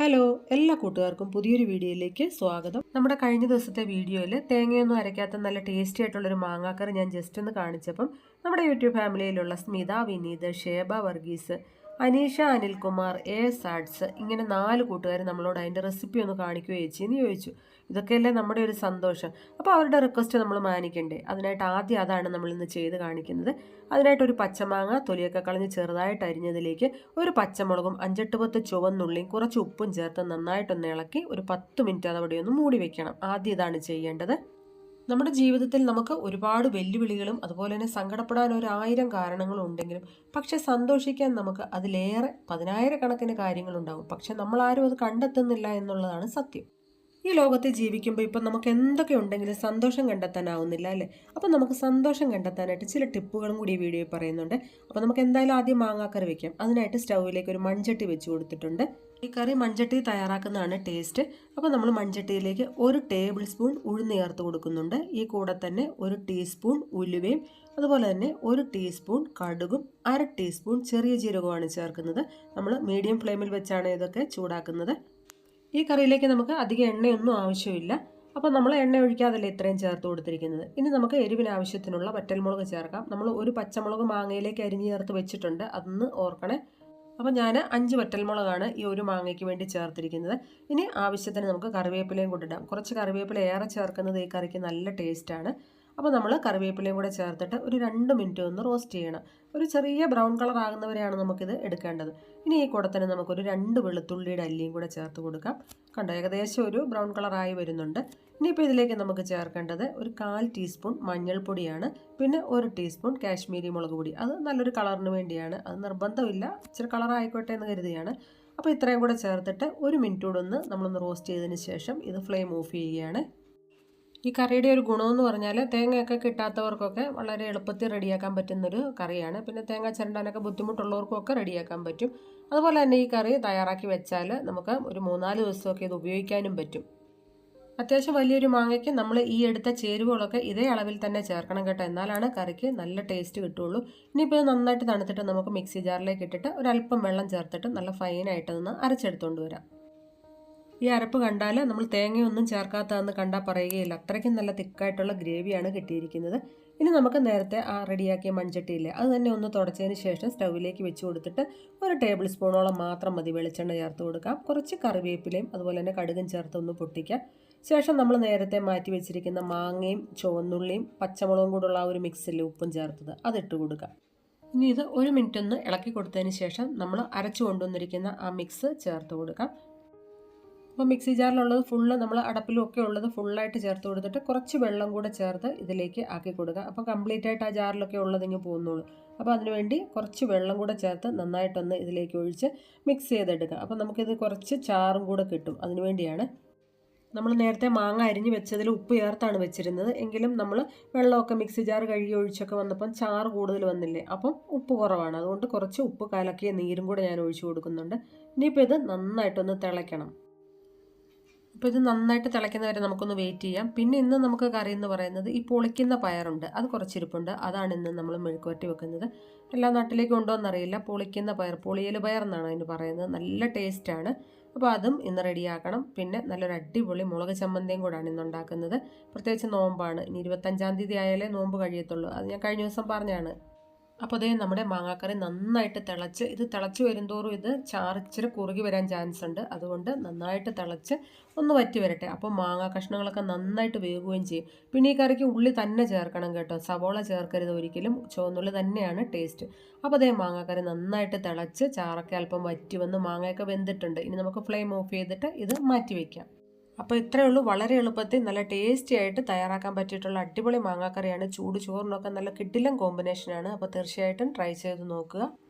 Hello, എല്ലാ കൂട്ടുകാർക്കും പുതിയൊരു വീഡിയോയിലേക്ക് സ്വാഗതം. നമ്മുടെ കഴിഞ്ഞ ദിവസത്തെ വീഡിയോയിൽ തേങ്ങയൊന്നും അരയ്ക്കാത്ത നല്ല ടേസ്റ്റി ആയിട്ടുള്ളൊരു മാങ്ങാക്കറി ഞാൻ ജസ്റ്റ് ഒന്ന് കാണിച്ചപ്പം നമ്മുടെ യൂട്യൂബ് ഫാമിലിയിലുള്ള സ്മിത വിനീത്, ഷേബ വർഗീസ്, അനീഷ അനിൽകുമാർ, സാഡ്സ് ഇങ്ങനെ 4 കൂട്ടുകാർ നമ്മളോട് അതിൻ്റെ റെസിപ്പി ഒന്ന് കാണിക്കുകയോ ചേച്ചിയെന്ന് ചോദിച്ചു. ഇതൊക്കെയല്ലേ നമ്മുടെ ഒരു സന്തോഷം. അപ്പോൾ അവരുടെ റിക്വസ്റ്റ് നമ്മൾ മാനിക്കണ്ടേ. അതിനായിട്ട് ആദ്യം അതാണ് നമ്മളിന്ന് ചെയ്ത് കാണിക്കുന്നത്. അതിനായിട്ടൊരു പച്ചമാങ്ങ തൊലിയൊക്കെ കളഞ്ഞ് ചെറുതായിട്ട് അരിഞ്ഞതിലേക്ക് ഒരു പച്ചമുളകും 5-8 ചുവന്നുള്ളിയും കുറച്ച് ഉപ്പും ചേർത്ത് നന്നായിട്ടൊന്ന് ഇളക്കി ഒരു 10 മിനിറ്റ് അതവിടെ ഒന്ന് മൂടി വെക്കണം. ആദ്യം ഇതാണ് ചെയ്യേണ്ടത്. നമ്മുടെ ജീവിതത്തിൽ നമുക്ക് ഒരുപാട് വെല്ലുവിളികളും അതുപോലെ തന്നെ സങ്കടപ്പെടാൻ 1000 കാരണങ്ങളും ഉണ്ടെങ്കിലും പക്ഷെ സന്തോഷിക്കാൻ നമുക്ക് അതിലേറെ 10,000 കാര്യങ്ങളുണ്ടാവും. പക്ഷെ നമ്മൾ ആരും അത് കണ്ടെത്തുന്നില്ല എന്നുള്ളതാണ് സത്യം. ഈ ലോകത്ത് ജീവിക്കുമ്പോൾ ഇപ്പം നമുക്ക് എന്തൊക്കെ ഉണ്ടെങ്കിലും സന്തോഷം കണ്ടെത്താനാവുന്നില്ല അല്ലേ? അപ്പം നമുക്ക് സന്തോഷം കണ്ടെത്താനായിട്ട് ചില ടിപ്പുകളും കൂടി ഈ വീഡിയോയിൽ പറയുന്നുണ്ട്. അപ്പോൾ നമുക്ക് എന്തായാലും ആദ്യം മാങ്ങാക്കറി വെക്കാം. അതിനായിട്ട് സ്റ്റൗവിലേക്ക് ഒരു മൺചട്ടി വെച്ച് കൊടുത്തിട്ടുണ്ട്. ഈ കറി മൺചട്ടി തയ്യാറാക്കുന്നതാണ് ടേസ്റ്റ്. അപ്പോൾ നമ്മൾ മൺചട്ടിയിലേക്ക് 1 ടേബിൾ സ്പൂൺ ഉഴുന്ന് ചേർത്ത് കൊടുക്കുന്നുണ്ട്. ഈ കൂടെ തന്നെ 1 ടീസ്പൂൺ ഉലുവയും അതുപോലെ തന്നെ 1 ടീസ്പൂൺ കടുകും 1/2 ടീസ്പൂൺ ചെറിയ ജീരകവുമാണ് ചേർക്കുന്നത്. നമ്മൾ മീഡിയം ഫ്ലെയിമിൽ വെച്ചാണ് ഇതൊക്കെ ചൂടാക്കുന്നത്. ഈ കറിയിലേക്ക് നമുക്ക് അധികം എണ്ണയൊന്നും ആവശ്യമില്ല. അപ്പോൾ നമ്മൾ എണ്ണ ഒഴിക്കാതല്ലേ ഇത്രയും ചേർത്ത് കൊടുത്തിരിക്കുന്നത്. ഇനി നമുക്ക് എരിവിന് ആവശ്യത്തിനുള്ള വറ്റൽമുളക് ചേർക്കാം. നമ്മൾ ഒരു പച്ചമുളക് മാങ്ങയിലേക്ക് അരിഞ്ഞ് ചേർത്ത് വെച്ചിട്ടുണ്ട്, അതൊന്ന് ഓർക്കണേ. അപ്പോൾ ഞാൻ 5 വറ്റൽമുളകാണ് ഈ ഒരു മാങ്ങയ്ക്ക് വേണ്ടി ചേർത്തിരിക്കുന്നത്. ഇനി ആവശ്യത്തിന് നമുക്ക് കറിവേപ്പിലയും കൂടി ഇടാം. കുറച്ച് കറിവേപ്പില ഏറെ ചേർക്കുന്നത് ഈ കറിക്ക് നല്ല ടേസ്റ്റാണ്. അപ്പോൾ നമ്മൾ കറിവേപ്പിലയും കൂടെ ചേർത്തിട്ട് ഒരു 2 മിനിറ്റ് ഒന്ന് റോസ്റ്റ് ചെയ്യണം. ഒരു ചെറിയ ബ്രൗൺ കളർ ആകുന്നവരെയാണ് നമുക്കിത് എടുക്കേണ്ടത്. ഇനി ഈ കൂടെ തന്നെ നമുക്കൊരു 2 വെളുത്തുള്ളിയുടെ അല്ലിയും കൂടെ ചേർത്ത് കൊടുക്കാം. കണ്ടോ, ഏകദേശം ഒരു ബ്രൗൺ കളറായി വരുന്നുണ്ട്. ഇനിയിപ്പോൾ ഇതിലേക്ക് നമുക്ക് ചേർക്കേണ്ടത് ഒരു 1/4 ടീസ്പൂൺ മഞ്ഞൾപ്പൊടിയാണ്. പിന്നെ 1 ടീസ്പൂൺ കാശ്മീരി മുളക് പൊടി. അത് നല്ലൊരു കളറിന് വേണ്ടിയാണ്, അത് നിർബന്ധമില്ല, ഇച്ചിരി കളറായിക്കോട്ടെ എന്ന് കരുതിയാണ്. അപ്പോൾ ഇത്രയും കൂടെ ചേർത്തിട്ട് 1 മിനിറ്റ് കൂടെ ഒന്ന് നമ്മളൊന്ന് റോസ്റ്റ് ചെയ്തതിന് ശേഷം ഇത് ഫ്ലെയിം ഓഫ് ചെയ്യുകയാണ്. ഈ കറിയുടെ ഒരു ഗുണമെന്ന് പറഞ്ഞാൽ തേങ്ങയൊക്കെ കിട്ടാത്തവർക്കൊക്കെ വളരെ എളുപ്പത്തിൽ റെഡിയാക്കാൻ പറ്റുന്നൊരു കറിയാണ്. പിന്നെ തേങ്ങ ചിരണ്ടാനൊക്കെ ബുദ്ധിമുട്ടുള്ളവർക്കൊക്കെ റെഡിയാക്കാൻ പറ്റും. അതുപോലെ തന്നെ ഈ കറി തയ്യാറാക്കി വെച്ചാൽ നമുക്ക് ഒരു 3-4 ദിവസമൊക്കെ ഇത് ഉപയോഗിക്കാനും പറ്റും. അത്യാവശ്യം വലിയൊരു മാങ്ങയ്ക്ക് നമ്മൾ ഈ എടുത്ത ചേരുവകളൊക്കെ ഇതേ അളവിൽ തന്നെ ചേർക്കണം കേട്ടോ, എന്നാലാണ് കറിക്ക് നല്ല ടേസ്റ്റ് കിട്ടുള്ളൂ. ഇനിയിപ്പോൾ നന്നായിട്ട് തണുത്തിട്ട് നമുക്ക് മിക്സി ജാറിലേക്ക് ഇട്ടിട്ട് ഒരല്പം വെള്ളം ചേർത്തിട്ട് നല്ല ഫൈനായിട്ടൊന്ന് അരച്ചെടുത്തുകൊണ്ട് വരാം. ഈ അരപ്പ് കണ്ടാൽ നമ്മൾ തേങ്ങയൊന്നും ചേർക്കാത്തതെന്ന് കണ്ടാൽ പറയുകയില്ല, അത്രയ്ക്കും നല്ല തിക്കായിട്ടുള്ള ഗ്രേവിയാണ് കിട്ടിയിരിക്കുന്നത്. ഇനി നമുക്ക് നേരത്തെ റെഡിയാക്കിയ മൺചട്ടിയില്ലേ, അത് തന്നെ ഒന്ന് തുടച്ചതിന് ശേഷം സ്റ്റൗവിലേക്ക് വെച്ച് കൊടുത്തിട്ട് 1 ടേബിൾ സ്പൂണോളം മാത്രം മതി വെളിച്ചെണ്ണ ചേർത്ത് കൊടുക്കാം. കുറച്ച് കറിവേപ്പിലയും അതുപോലെ തന്നെ കടുകും ചേർത്ത് ഒന്ന് പൊട്ടിക്കാം. ശേഷം നമ്മൾ നേരത്തെ മാറ്റി വെച്ചിരിക്കുന്ന മാങ്ങയും ചുവന്നുള്ളിയും പച്ചമുളകും കൂടുള്ള ഒരു മിക്സിൽ ഉപ്പും ചേർത്തത് അതിട്ട് കൊടുക്കാം. ഇനി ഇത് 1 മിനിറ്റ് ഒന്ന് ഇളക്കി കൊടുത്തതിന് ശേഷം നമ്മൾ അരച്ചു കൊണ്ടുവന്നിരിക്കുന്ന ആ മിക്സ് ചേർത്ത് കൊടുക്കാം. അപ്പോൾ മിക്സി ജാറിലുള്ളത് ഫുള്ള് നമ്മൾ അടപ്പിലും ഒക്കെ ഉള്ളത് ഫുള്ളായിട്ട് ചേർത്ത് കൊടുത്തിട്ട് കുറച്ച് വെള്ളം കൂടെ ചേർത്ത് ഇതിലേക്ക് ആക്കി കൊടുക്കുക. അപ്പോൾ കംപ്ലീറ്റ് ആയിട്ട് ആ ജാറിലൊക്കെ ഉള്ളത് ഇങ്ങ് പോകുന്നുള്ളൂ. അപ്പോൾ അതിനുവേണ്ടി കുറച്ച് വെള്ളം കൂടെ ചേർത്ത് നന്നായിട്ടൊന്ന് ഇതിലേക്ക് ഒഴിച്ച് മിക്സ് ചെയ്തെടുക്കുക. അപ്പോൾ നമുക്കിത് കുറച്ച് ചാറും കൂടെ കിട്ടും. അതിനുവേണ്ടിയാണ് നമ്മൾ നേരത്തെ മാങ്ങ അരിഞ്ഞ് വെച്ചതിൽ ഉപ്പ് ചേർത്താണ് വെച്ചിരുന്നത്. എങ്കിലും നമ്മൾ വെള്ളമൊക്കെ മിക്സി ജാർ കഴുകി ഒഴിച്ചൊക്കെ വന്നപ്പം ചാറ് കൂടുതൽ വന്നില്ലേ, അപ്പം ഉപ്പ് കുറവാണ്. അതുകൊണ്ട് കുറച്ച് ഉപ്പ് കലക്കിയ നീരും കൂടെ ഞാൻ ഒഴിച്ചു കൊടുക്കുന്നുണ്ട്. ഇനിയിപ്പോൾ ഇത് നന്നായിട്ടൊന്ന് തിളയ്ക്കണം. അപ്പോൾ ഇത് നന്നായിട്ട് തിളയ്ക്കുന്നവരെ നമുക്കൊന്ന് വെയിറ്റ് ചെയ്യാം. പിന്നെ ഇന്ന് നമുക്ക് കറി എന്ന് പറയുന്നത് ഈ പൊളിക്കുന്ന പയറുണ്ട്, അത് കുറച്ചിരിപ്പുണ്ട്. അതാണ് ഇന്ന് നമ്മൾ മെഴുക്കുവരട്ടി വെക്കുന്നത്. എല്ലാ നാട്ടിലേക്കും ഉണ്ടോ എന്നറിയില്ല. പൊളിക്കുന്ന പയർ, പൊളിയൽ പയർ എന്നാണ് അതിന് പറയുന്നത്. നല്ല ടേസ്റ്റാണ്. അപ്പോൾ അതും ഇന്ന് റെഡിയാക്കണം. പിന്നെ നല്ലൊരു അടിപൊളി മുളക് ചമ്മന്തിയും കൂടാണ് ഇന്ന് ഉണ്ടാക്കുന്നത്. പ്രത്യേകിച്ച് നോമ്പാണ്. ഇനി 25-ാം തീയതി ആയാലേ നോമ്പ് കഴിയത്തുള്ളൂ. അത് ഞാൻ കഴിഞ്ഞ ദിവസം പറഞ്ഞാണ്. അപ്പോൾ അതേ നമ്മുടെ മാങ്ങാക്കറി നന്നായിട്ട് തിളച്ച്, ഇത് തിളച്ച് വരുന്തോറും ഇത് ചാറിച്ചിരി കുറുകി വരാൻ ചാൻസ് ഉണ്ട്. അതുകൊണ്ട് നന്നായിട്ട് തിളച്ച് ഒന്ന് വറ്റി വരട്ടെ. അപ്പോൾ മാങ്ങാ കഷ്ണങ്ങളൊക്കെ നന്നായിട്ട് വേകുകയും ചെയ്യും. പിന്നെ ഈ കറിക്ക് ഉള്ളി തന്നെ ചേർക്കണം കേട്ടോ, സവോള ചേർക്കരുത് ഒരിക്കലും. ചുവന്നുള്ളി തന്നെയാണ് ടേസ്റ്റ്. അപ്പോൾ അതേ മാങ്ങാക്കറി നന്നായിട്ട് തിളച്ച് ചാറൊക്കെ അല്പം വറ്റി വന്ന് മാങ്ങയൊക്കെ വെന്തിട്ടുണ്ട്. ഇനി നമുക്ക് ഫ്ലെയിം ഓഫ് ചെയ്തിട്ട് ഇത് മാറ്റി വയ്ക്കാം. അപ്പോൾ ഇത്രയേ ഉള്ളൂ. വളരെ എളുപ്പത്തിൽ നല്ല ടേസ്റ്റി ആയിട്ട് തയ്യാറാക്കാൻ പറ്റിയിട്ടുള്ള അടിപൊളി മാങ്ങാക്കറിയാണ്. ചൂട് ചോറിനൊക്കെ നല്ല കിടിലൻ കോമ്പിനേഷനാണ്. അപ്പോൾ തീർച്ചയായിട്ടും ട്രൈ ചെയ്ത് നോക്കുക.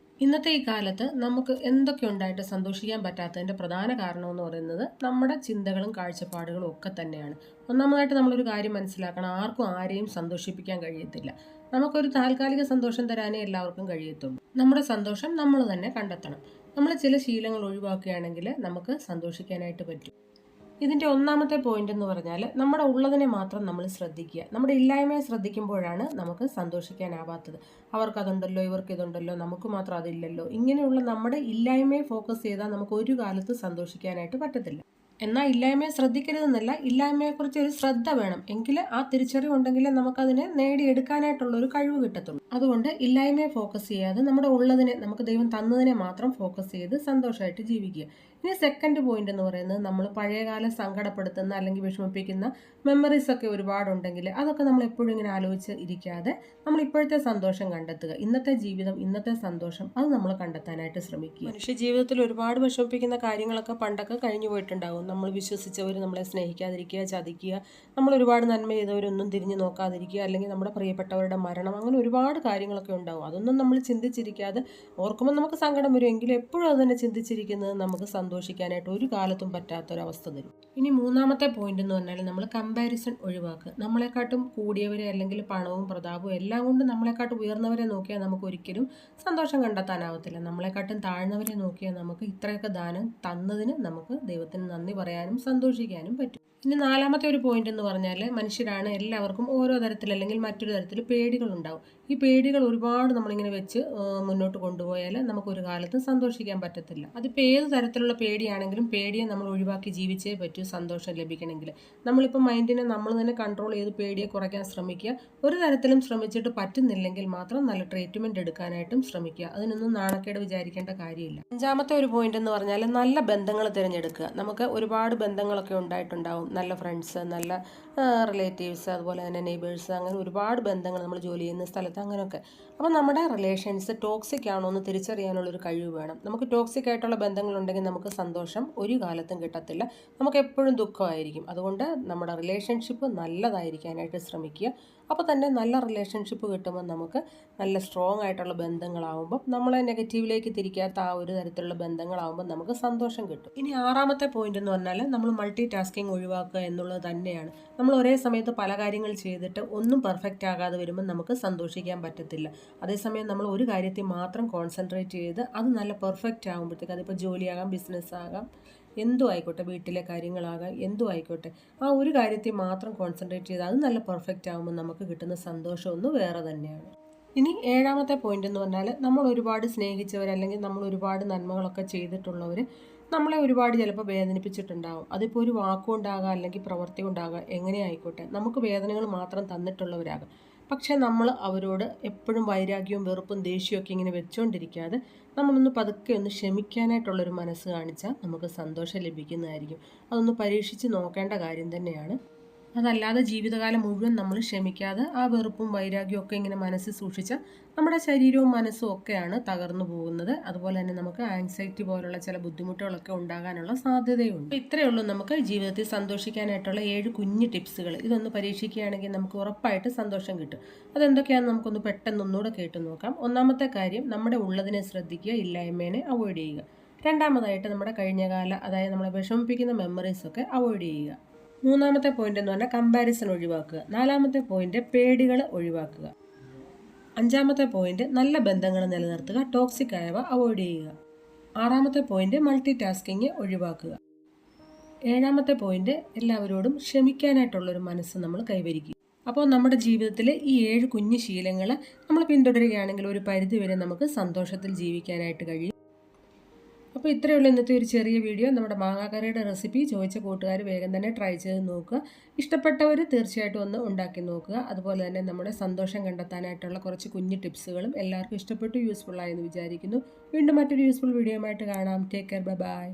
ഇന്നത്തെ ഈ കാലത്ത് നമുക്ക് എന്തൊക്കെ ഉണ്ടായിട്ട് സന്തോഷിക്കാൻ പറ്റാത്തതിൻ്റെ പ്രധാന കാരണമെന്ന് പറയുന്നത് നമ്മുടെ ചിന്തകളും കാഴ്ചപ്പാടുകളും ഒക്കെ തന്നെയാണ്. ഒന്നാമതായിട്ട് നമ്മളൊരു കാര്യം മനസ്സിലാക്കണം, ആർക്കും ആരെയും സന്തോഷിപ്പിക്കാൻ കഴിയത്തില്ല. നമുക്കൊരു താൽക്കാലിക സന്തോഷം തരാനേ എല്ലാവർക്കും കഴിയത്തുള്ളൂ. നമ്മുടെ സന്തോഷം നമ്മൾ തന്നെ കണ്ടെത്തണം. നമ്മൾ ചില ശീലങ്ങൾ ഒഴിവാക്കുകയാണെങ്കിൽ നമുക്ക് സന്തോഷിക്കാനായിട്ട് പറ്റും. ഇതിൻ്റെ ഒന്നാമത്തെ പോയിന്റ് എന്ന് പറഞ്ഞാൽ നമ്മുടെ ഉള്ളതിനെ മാത്രം നമ്മൾ ശ്രദ്ധിക്കുക. നമ്മുടെ ഇല്ലായ്മയെ ശ്രദ്ധിക്കുമ്പോഴാണ് നമുക്ക് സന്തോഷിക്കാനാവാത്തത്. അവർക്കതുണ്ടല്ലോ, ഇവർക്കിതുണ്ടല്ലോ, നമുക്ക് മാത്രം അതില്ലല്ലോ. ഇങ്ങനെയുള്ള നമ്മുടെ ഇല്ലായ്മയെ ഫോക്കസ് ചെയ്താൽ നമുക്ക് ഒരു കാലത്ത് സന്തോഷിക്കാനായിട്ട് പറ്റത്തില്ല. എന്നാൽ ഇല്ലായ്മയെ ശ്രദ്ധിക്കരുതെന്നല്ല, ഇല്ലായ്മയെക്കുറിച്ച് ഒരു ശ്രദ്ധ വേണം. എങ്കിൽ ആ തിരിച്ചറിവുണ്ടെങ്കിലേ നമുക്കതിനെ നേടിയെടുക്കാനായിട്ടുള്ള ഒരു കഴിവ് കിട്ടത്തുള്ളൂ. അതുകൊണ്ട് ഇല്ലായ്മയെ ഫോക്കസ് ചെയ്യാതെ നമ്മുടെ ഉള്ളതിനെ, നമുക്ക് ദൈവം തന്നതിനെ മാത്രം ഫോക്കസ് ചെയ്ത് സന്തോഷമായിട്ട് ജീവിക്കുക. ഇനി സെക്കൻഡ് പോയിന്റ് എന്ന് പറയുന്നത്, നമ്മൾ പഴയകാലം സങ്കടപ്പെടുത്തുന്ന അല്ലെങ്കിൽ വിഷമിപ്പിക്കുന്ന മെമ്മറീസ് ഒക്കെ ഒരുപാടുണ്ടെങ്കിൽ അതൊക്കെ നമ്മൾ എപ്പോഴും ഇങ്ങനെ ആലോചിച്ച് ഇരിക്കാതെ നമ്മൾ ഇപ്പോഴത്തെ സന്തോഷം കണ്ടെത്തുക. ഇന്നത്തെ ജീവിതം, ഇന്നത്തെ സന്തോഷം അത് നമ്മൾ കണ്ടെത്താനായിട്ട് ശ്രമിക്കുക. മനുഷ്യ ജീവിതത്തിൽ ഒരുപാട് വിഷമിപ്പിക്കുന്ന കാര്യങ്ങളൊക്കെ പണ്ടൊക്കെ കഴിഞ്ഞു പോയിട്ടുണ്ടാകും. നമ്മൾ വിശ്വസിച്ചവർ നമ്മളെ സ്നേഹിക്കാതിരിക്കുക, ചതിക്കുക, നമ്മൾ ഒരുപാട് നന്മ ചെയ്തവരൊന്നും തിരിഞ്ഞു നോക്കാതിരിക്കുക, അല്ലെങ്കിൽ നമ്മുടെ പ്രിയപ്പെട്ടവരുടെ മരണം, അങ്ങനെ ഒരുപാട് കാര്യങ്ങളൊക്കെ ഉണ്ടാകും. അതൊന്നും നമ്മൾ ചിന്തിച്ചിരിക്കാതെ, ഓർക്കുമ്പോൾ നമുക്ക് സങ്കടം വരും, എങ്കിലും എപ്പോഴും അത് തന്നെ ചിന്തിച്ചിരിക്കുന്നത് നമുക്ക് സന്തോഷിക്കാനായിട്ട് ഒരു കാലത്തും പറ്റാത്തൊരവസ്ഥ തരും. ഇനി മൂന്നാമത്തെ പോയിന്റ് എന്ന് പറഞ്ഞാൽ നമ്മൾ കമ്പാരിസൺ ഒഴിവാക്കുക. നമ്മളെക്കാട്ടും കൂടിയവരെ അല്ലെങ്കിൽ പണവും പ്രതാപവും എല്ലാം കൊണ്ട് നമ്മളെക്കാട്ടും ഉയർന്നവരെ നോക്കിയാൽ നമുക്ക് ഒരിക്കലും സന്തോഷം കണ്ടെത്താനാവത്തില്ല. നമ്മളെക്കാട്ടും താഴ്ന്നവരെ നോക്കിയാൽ നമുക്ക് ഇത്രയൊക്കെ ദാനം തന്നതിന് നമുക്ക് ദൈവത്തിന് നന്ദി പറയാനും സന്തോഷിക്കാനും പറ്റും. ഇനി നാലാമത്തെ ഒരു പോയിന്റ് എന്ന് പറഞ്ഞാൽ, മനുഷ്യരാണ്, എല്ലാവർക്കും ഓരോ തരത്തിൽ അല്ലെങ്കിൽ മറ്റൊരു തരത്തിൽ പേടികളുണ്ടാവും. ഈ പേടികൾ ഒരുപാട് നമ്മളിങ്ങനെ വെച്ച് മുന്നോട്ട് കൊണ്ടുപോയാൽ നമുക്ക് ഒരു കാലത്തും സന്തോഷിക്കാൻ പറ്റത്തില്ല. അതിപ്പോൾ ഏത് തരത്തിലുള്ള പേടിയാണെങ്കിലും പേടിയെ നമ്മൾ ഒഴിവാക്കി ജീവിച്ചേ പറ്റൂ സന്തോഷം ലഭിക്കണമെങ്കിൽ. നമ്മളിപ്പോൾ മൈൻഡിനെ നമ്മൾ തന്നെ കൺട്രോൾ ചെയ്ത് പേടിയെ കുറയ്ക്കാൻ ശ്രമിക്കുക. ഒരു തരത്തിലും ശ്രമിച്ചിട്ട് പറ്റുന്നില്ലെങ്കിൽ മാത്രം നല്ല ട്രീറ്റ്മെൻറ്റ് എടുക്കാനായിട്ടും ശ്രമിക്കുക. അതിനൊന്നും നാണക്കേട് വിചാരിക്കേണ്ട കാര്യമില്ല. അഞ്ചാമത്തെ ഒരു പോയിന്റ് എന്ന് പറഞ്ഞാൽ നല്ല ബന്ധങ്ങൾ തിരഞ്ഞെടുക്കുക. നമുക്ക് ഒരുപാട് ബന്ധങ്ങളൊക്കെ ഉണ്ടായിട്ടുണ്ടാവും, നല്ല ഫ്രണ്ട്സ്, നല്ല റിലേറ്റീവ്സ്, അതുപോലെ തന്നെ നെയ്ബേഴ്സ്, അങ്ങനെ ഒരുപാട് ബന്ധങ്ങൾ നമ്മൾ ജോലി ചെയ്യുന്ന സ്ഥലത്ത് അങ്ങനെയൊക്കെ. അപ്പോൾ നമ്മുടെ റിലേഷൻസ് ടോക്സിക് ആണോ എന്ന് തിരിച്ചറിയാനുള്ളൊരു കഴിവ് വേണം. നമുക്ക് ടോക്സിക് ആയിട്ടുള്ള ബന്ധങ്ങളുണ്ടെങ്കിൽ നമുക്ക് സന്തോഷം ഒരു കാലത്തും കിട്ടത്തില്ല, നമുക്ക് എപ്പോഴും ദുഃഖമായിരിക്കും. അതുകൊണ്ട് നമ്മുടെ റിലേഷൻഷിപ്പ് നല്ലതായിരിക്കാനായിട്ട് ശ്രമിക്കുക. അപ്പോൾ തന്നെ നല്ല റിലേഷൻഷിപ്പ് കിട്ടുമ്പോൾ നമുക്ക് നല്ല സ്ട്രോങ് ആയിട്ടുള്ള ബന്ധങ്ങളാവുമ്പോൾ, നമ്മളെ നെഗറ്റീവിലേക്ക് തിരിക്കാത്ത ആ ഒരു തരത്തിലുള്ള ബന്ധങ്ങളാവുമ്പോൾ നമുക്ക് സന്തോഷം കിട്ടും. ഇനി ആറാമത്തെ പോയിന്റ് എന്ന് പറഞ്ഞാൽ നമ്മൾ മൾട്ടി ടാസ്കിങ് ഒഴിവാക്കുക എന്നുള്ളത് തന്നെയാണ്. നമ്മൾ ഒരേ സമയത്ത് പല കാര്യങ്ങൾ ചെയ്തിട്ട് ഒന്നും പെർഫെക്റ്റ് ആകാതെ വരുമ്പോൾ നമുക്ക് സന്തോഷിക്കാൻ പറ്റത്തില്ല. അതേസമയം നമ്മൾ ഒരു കാര്യത്തിൽ മാത്രം കോൺസെൻട്രേറ്റ് ചെയ്ത് അത് നല്ല പെർഫെക്റ്റ് ആകുമ്പോഴത്തേക്ക്, അതിപ്പോൾ ജോലിയാകാം, ബിസിനസ് ആകാം, എന്തും ആയിക്കോട്ടെ, വീട്ടിലെ കാര്യങ്ങളാകാം, എന്തും ആയിക്കോട്ടെ, ആ ഒരു കാര്യത്തിൽ മാത്രം കോൺസെൻട്രേറ്റ് ചെയ്ത് അത് നല്ല പെർഫെക്റ്റ് ആകുമ്പോൾ നമുക്ക് കിട്ടുന്ന സന്തോഷം ഒന്ന് വേറെ തന്നെയാണ്. ഇനി ഏഴാമത്തെ പോയിന്റ് എന്ന് പറഞ്ഞാൽ, നമ്മൾ ഒരുപാട് സ്നേഹിച്ചവർ അല്ലെങ്കിൽ നമ്മൾ ഒരുപാട് നന്മകളൊക്കെ ചെയ്തിട്ടുള്ളവർ നമ്മളെ ഒരുപാട് ചിലപ്പോൾ വേദനിപ്പിച്ചിട്ടുണ്ടാകും. അതിപ്പോൾ ഒരു വാക്കുകൊണ്ടാകാം അല്ലെങ്കിൽ പ്രവൃത്തി കൊണ്ടാകാം, എങ്ങനെ ആയിക്കോട്ടെ, നമുക്ക് വേദനകൾ മാത്രം തന്നിട്ടുള്ളവരാകാം. പക്ഷേ നമ്മൾ അവരോട് എപ്പോഴും വൈരാഗ്യവും വെറുപ്പും ദേഷ്യമൊക്കെ ഇങ്ങനെ വെച്ചുകൊണ്ടിരിക്കാതെ നമ്മളൊന്ന് പതുക്കെ ഒന്ന് ക്ഷമിക്കാനായിട്ടുള്ളൊരു മനസ്സ് കാണിച്ചാൽ നമുക്ക് സന്തോഷം ലഭിക്കുന്നതായിരിക്കും. അതൊന്ന് പരീക്ഷിച്ച് നോക്കേണ്ട കാര്യം തന്നെയാണ്. അതല്ലാതെ ജീവിതകാലം മുഴുവൻ നമ്മൾ ക്ഷമിക്കാതെ ആ വെറുപ്പും വൈരാഗ്യവും ഒക്കെ ഇങ്ങനെ മനസ്സിൽ സൂക്ഷിച്ചാൽ നമ്മുടെ ശരീരവും മനസ്സും ഒക്കെയാണ് തകർന്നു പോകുന്നത്. അതുപോലെ തന്നെ നമുക്ക് ആൻസൈറ്റി പോലുള്ള ചില ബുദ്ധിമുട്ടുകളൊക്കെ ഉണ്ടാകാനുള്ള സാധ്യതയുണ്ട്. ഇത്രയേ ഉള്ളൂ നമുക്ക് ജീവിതത്തിൽ സന്തോഷിക്കാനായിട്ടുള്ള 7 കുഞ്ഞു ടിപ്സുകൾ. ഇതൊന്ന് പരീക്ഷിക്കുകയാണെങ്കിൽ നമുക്ക് ഉറപ്പായിട്ട് സന്തോഷം കിട്ടും. അതെന്തൊക്കെയാണെന്ന് നമുക്കൊന്ന് പെട്ടെന്ന് ഒന്നുകൂടെ കേട്ടു നോക്കാം. ഒന്നാമത്തെ കാര്യം, നമ്മുടെ ഉള്ളതിനെ ശ്രദ്ധിക്കുക, ഇല്ലായ്മേനെ അവോയ്ഡ് ചെയ്യുക. രണ്ടാമതായിട്ട് നമ്മുടെ കഴിഞ്ഞകാല, അതായത് നമ്മളെ വിഷമിപ്പിക്കുന്ന മെമ്മറീസൊക്കെ അവോയ്ഡ് ചെയ്യുക. മൂന്നാമത്തെ പോയിന്റ് എന്ന് പറഞ്ഞാൽ കമ്പാരിസൺ ഒഴിവാക്കുക. നാലാമത്തെ പോയിന്റ് പേടികൾ ഒഴിവാക്കുക. അഞ്ചാമത്തെ പോയിന്റ് നല്ല ബന്ധങ്ങൾ നിലനിർത്തുക, ടോക്സിക് ആയവ അവോയ്ഡ് ചെയ്യുക. ആറാമത്തെ പോയിന്റ് മൾട്ടി ടാസ്കിങ് ഒഴിവാക്കുക. ഏഴാമത്തെ പോയിന്റ് എല്ലാവരോടും ക്ഷമിക്കാനായിട്ടുള്ളൊരു മനസ്സ് നമ്മൾ കൈവരിക്കുക. അപ്പോൾ നമ്മുടെ ജീവിതത്തിൽ ഈ 7 കുഞ്ഞു ശീലങ്ങൾ നമ്മൾ പിന്തുടരുകയാണെങ്കിൽ ഒരു പരിധിവരെ നമുക്ക് സന്തോഷത്തിൽ ജീവിക്കാനായിട്ട് കഴിയും. അപ്പോൾ ഇത്രയുള്ള ഇന്നത്തെ ഒരു ചെറിയ വീഡിയോ. നമ്മുടെ മാങ്ങാക്കറിയുടെ റെസിപ്പി ചോദിച്ച കൂട്ടുകാർ വേഗം തന്നെ ട്രൈ ചെയ്ത് നോക്കുക. ഇഷ്ടപ്പെട്ടവർ തീർച്ചയായിട്ടും ഒന്ന് ഉണ്ടാക്കി നോക്കുക. അതുപോലെ തന്നെ നമ്മുടെ സന്തോഷം കണ്ടെത്താനായിട്ടുള്ള കുറച്ച് കുഞ്ഞു ടിപ്സുകളും എല്ലാവർക്കും ഇഷ്ടപ്പെട്ടു, യൂസ്ഫുൾ ആയെന്ന് വിചാരിക്കുന്നു. വീണ്ടും മറ്റൊരു യൂസ്ഫുൾ വീഡിയോയുമായിട്ട് കാണാം. Take care, bye bye.